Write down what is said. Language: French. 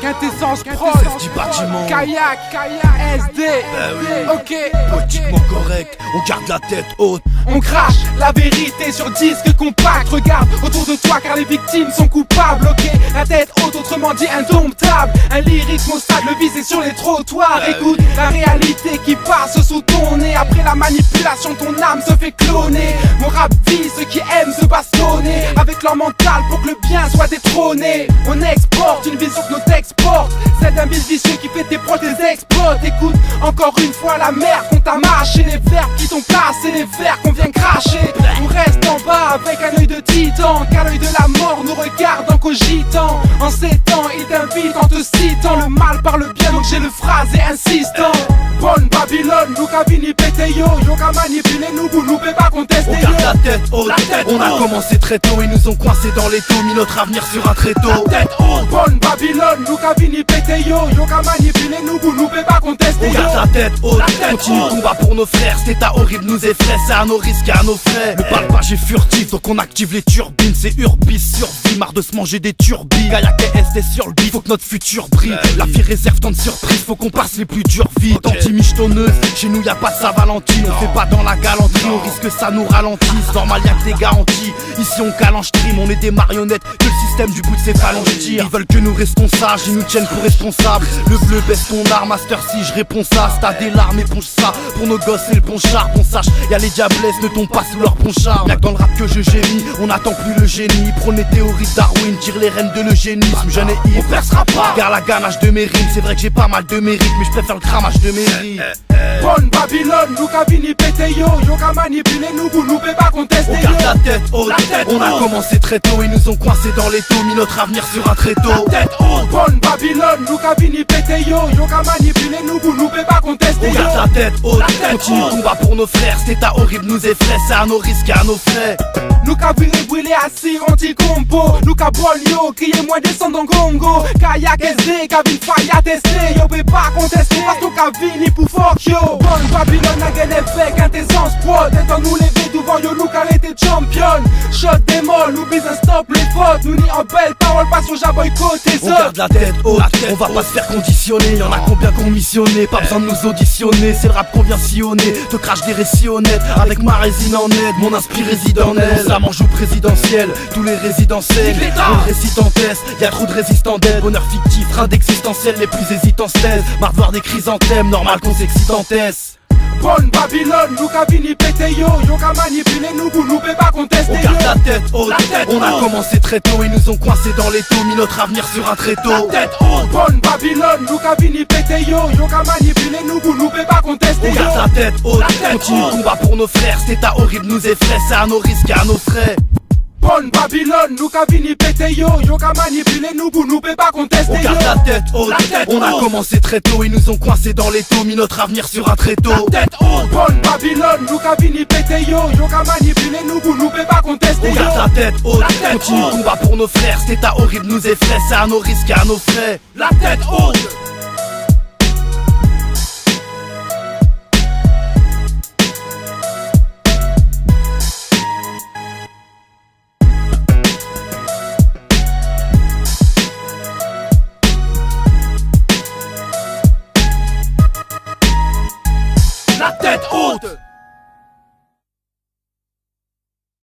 Quintessence prod, du bâtiment, kayak, SD, ok, politiquement correct, on garde la tête haute. On crache la vérité sur disque compact. Regarde autour de toi car les victimes sont coupables. Ok, la tête haute, autrement dit indomptable. Un lyrisme au stade, le visé sur les trottoirs. Écoute la réalité qui passe sous ton nez. Après la manipulation, ton âme se fait cloner. Mon rap vise ceux qui aiment se bastonner avec leur mental pour que le bien soit détrôné. On exporte une vision que nos textes portent, celle d'un vil vicieux qui fait tes proches des exploits. Écoute encore une fois la merde qu'on t'a mâché, les verbes qui t'ont cassé, les vers qu'on vient cracher. On reste en bas avec un œil de titan, car l'œil de la mort nous regarde en cogitant. En ces temps, il t'invite en te citant. Le mal parle bien, donc j'ai le phrasé insistant. Bonne Babylone, nous cabini pété yo. Yo ka manipulé nous, vous nous pouvez pas contester. On garde la tête haute, on a commencé très tôt. Ils nous ont coincés dans les taux, mis notre avenir sur un tréteau. La tête haute, bonne Babylone, nous cabini pété yo. Yo ka manipulé nous, vous nous pouvez pas contester. On garde la tête haute, continue le combat pour nos frères. Cet état horrible nous effraie, c'est à nos risques et à nos frais. Le palpage est furtif, donc on active les turbines. C'est Urbis survie, marre de se manger des turbines. Kayak et SD sur le beat, faut que notre futur brille. La vie réserve tant de surprises, faut qu'on passe les plus dures vies. Anti-michetonneuse, chez nous y'a pas de Saint-Valentin. On fait pas dans la galanterie, on risque que ça nous ralentisse. Normal y'a que des garanties, ici on calanche trim. On est des marionnettes, que le système du bout de ses phalanges tire. Ils veulent que nous restons sages, ils nous tiennent pour responsables. Le bleu baisse ton arme, master si je réponds ça. Si t'as des larmes, éponge ça, pour nos gosses c'est le bon charbon. Sache, y'a les diablesses, ne tombent pas sous leur bon charme. Y'a que dans le rap que je gémis, on n'attend plus le génie. Prône les théories de Darwin, tire les rênes de l'eugénisme. Jeune et ivre, on percera pas, car la ganache de mes rimes. C'est vrai que j'ai pas mal de mérite, mais je préfère le cramage de mes rimes. Bonne Babylone, nous cabini pété yo. Yo ka manipulé nous, vous nous pouvez pas contester. On garde la tête haute, on a commencé très tôt. Ils nous ont coincés dans les taux, mis notre avenir sur un tréteau. La tête haute, bonne Babylone, nous cabini pété yo. Yo ka manipulé nous, vous nous pouvez pas contester. On garde la tête haute, continue le combat pour nos frères. Cet état horrible nous effraie, c'est à nos risques et à nos frais. Nous ka viré brûlé assis anti-compo. Nous ka bon yo, criez moi descend en Congo. Kayak SD, cabine faille à tester. Yo peut pas contester, parce qu'on ka vini pour fuck yo. Bonne Babylone a gagné effet, quintessence prod. Étant nous lever devant yo, nous ka été champion. Shot des molles, nous business stop les fautes. Nous ni en belle parole, pas sur j'aboy côté. On garde la tête haute, on va pas se faire conditionner. Y'en a combien qu'on missionné, pas besoin de nous auditionner. C'est le rap qu'on vient sillonner, te crache des récits honnêtes. Avec ma résine en aide, mon inspire réside en elle. Ça mange au présidentiel, tous les résidentiels. On récite en test, y'a trop de résistants d'aide. Bonheur fictif, train d'existentiel, les plus hésitants se taisent. Marre de voir des chrysanthèmes, normal qu'on s'excite en test. Bonne Babylone, nous cabini pété yo. Yo ka manipulé nous, vous nous pouvez pas contester. On garde la tête haute, on a commencé très tôt. Ils nous ont coincés dans les taux, mis notre avenir sur un tréteau. La tête haute, bonne Babylone, nous cabini pété yo. Yo ka manipulé nous, vous nous pouvez pas contester. On garde la tête haute, continue le combat pour nos frères. Cet état horrible nous effraie, c'est à nos risques et à nos frais. Bonne Babylone, nous ka vini pété yo. Yo ka manipulé nous, vous nous pouvez pas contester. On garde la tête haute, on a commencé très tôt. Ils nous ont coincés dans les taux, mis notre avenir sur un tréteau. La tête haute, bonne Babylone, nous ka vini pété yo. Yo ka manipulé nous, vous nous pouvez pas contester. On garde la tête haute, continue le combat pour nos frères. Cet état horrible nous effraie, c'est à nos risques et à nos frais. La tête haute.